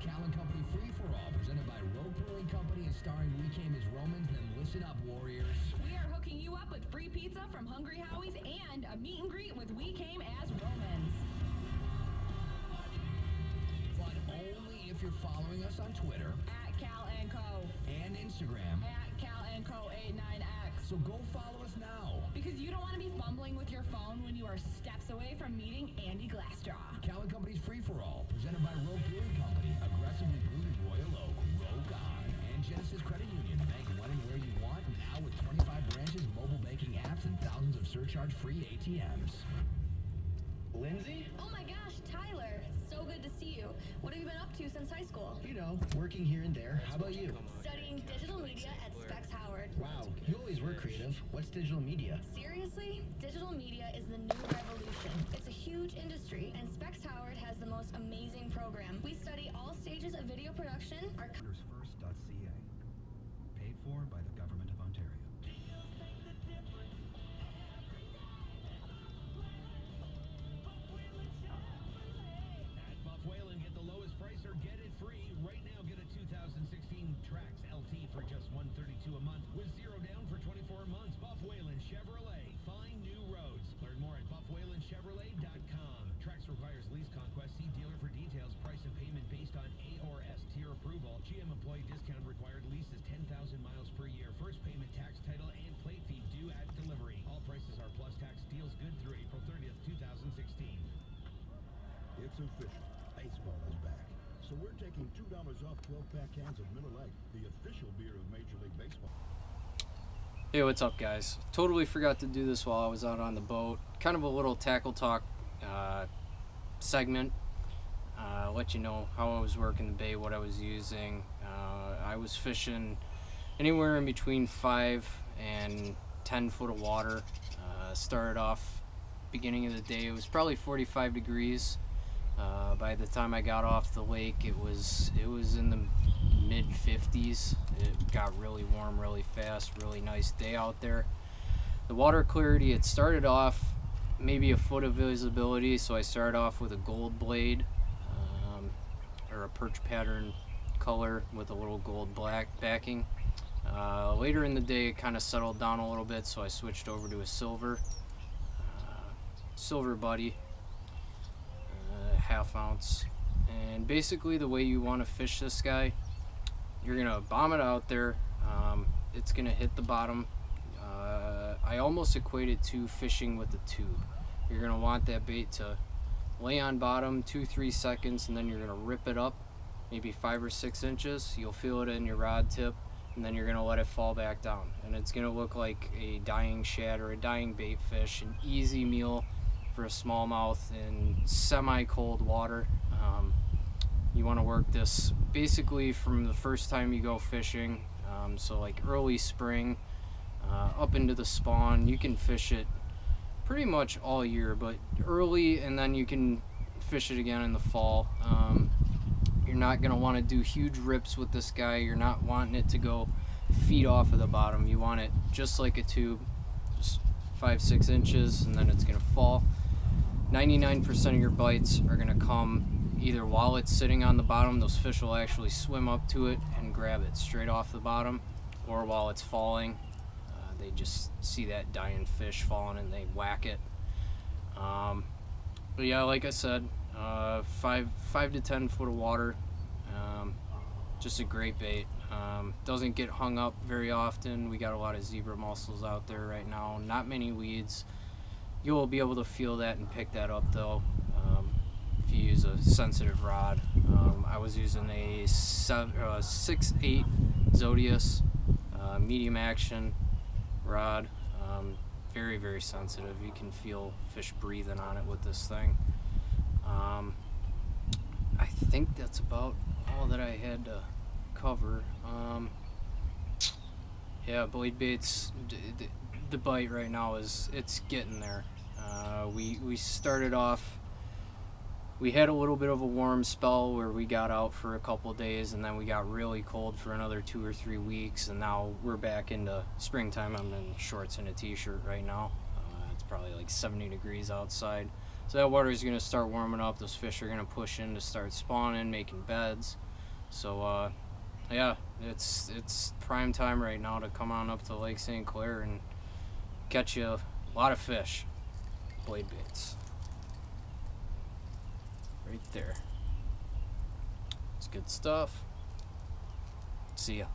Callan Company Free-for-All, presented by Rope Brewing Company and starring We Came as Romans. Then listen up, Warriors. We are hooking you up with free pizza from Hungry Howie's and a meet and greet with We Came as Romans. But only if you're following us on Twitter @Cal&Co and Instagram @Cal&Co89X. So go follow us now. Because you don't want to be fumbling with your phone when you are steps away from meeting Andy Glassjaw. Callan Company's Free-for-All, presented by Rope Brewing Company, aggressively brewed in Royal Oak, Rogue On, and Genesis Credit Union. Bank when and where you want, now with 25 branches, mobile banking apps, and thousands of surcharge-free ATMs. Lindsay? Oh my gosh, Tyler. So good to see you. What have you been up to since high school? You know, working here and there. How about you? Studying digital media at Specs Howard. Wow, you always were creative. What's digital media? Seriously? Digital media is the new revolution. It's a huge industry, and Specs Howard has the most amazing program. We study all stages of video production. First.ca. Paid for by the government of Ontario. At Buff Whalen, get the lowest price or get it free. Right now, get a 2016 Trax LT for just $132 a month with zero down for 24 months. Buff Whalen Chevrolet. Find new roads. Learn more at buffwhalenchevrolet.com. Trax requires lease conquest. See dealer for details. Price and payment based on A or S tier approval. GM employee discount required. Lease is 10,000 miles per year. First payment, tax, title, and plate fee due at delivery. All prices are plus tax. Deals good through April 30th, 2016. It's official. Baseball is back. So we're taking $2 off 12-pack cans of Miller Lite, the official beer of Major League Baseball. Hey, what's up, guys? Totally forgot to do this while I was out on the boat. Kind of a little tackle talk segment. Let you know how I was working the bay, what I was using. I was fishing anywhere in between 5 and 10 foot of water. Started off beginning of the day, it was probably 45 degrees. By the time I got off the lake, it was in the mid 50s. It got really warm really fast. Really nice day out there. The water clarity, it started off maybe a foot of visibility, so I started off with a gold blade or a perch pattern color with a little gold black backing. Later in the day, it kind of settled down a little bit, so I switched over to a silver buddy, half ounce. And basically the way you want to fish this guy, you're gonna bomb it out there. It's gonna hit the bottom. I almost equate it to fishing with a tube. You're gonna want that bait to lay on bottom 2-3 seconds, and then you're gonna rip it up maybe 5 or 6 inches. You'll feel it in your rod tip, and then you're gonna let it fall back down, and it's gonna look like a dying shad or a dying bait fish. An easy meal for a smallmouth in semi-cold water. You want to work this basically from the first time you go fishing, so like early spring up into the spawn. You can fish it pretty much all year, but early, and then you can fish it again in the fall. You're not going to want to do huge rips with this guy. You're not wanting it to go feet off of the bottom. You want it just like a tube, just 5-6 inches, and then it's going to fall. 99% of your bites are going to come either while it's sitting on the bottom. Those fish will actually swim up to it and grab it straight off the bottom, or while it's falling, they just see that dying fish falling and they whack it. But yeah, like I said, 5 to 10 foot of water, just a great bait. Doesn't get hung up very often. We got a lot of zebra mussels out there right now, not many weeds. You'll be able to feel that and pick that up though, if you use a sensitive rod. I was using a 6/8 Zodius medium action rod. Very, very sensitive. You can feel fish breathing on it with this thing. I think that's about all that I had to cover. Yeah, blade baits, the bite right now it's getting there. We started off, we had a little bit of a warm spell where we got out for a couple days, and then we got really cold for another 2 or 3 weeks, and now we're back into springtime. I'm in shorts and a t-shirt right now. It's probably like 70 degrees outside, so that water is going to start warming up. Those fish are going to push in to start spawning, making beds. So yeah, it's prime time right now to come on up to Lake St. Clair and catch you a lot of fish. Blade baits. Right there. It's good stuff. See ya.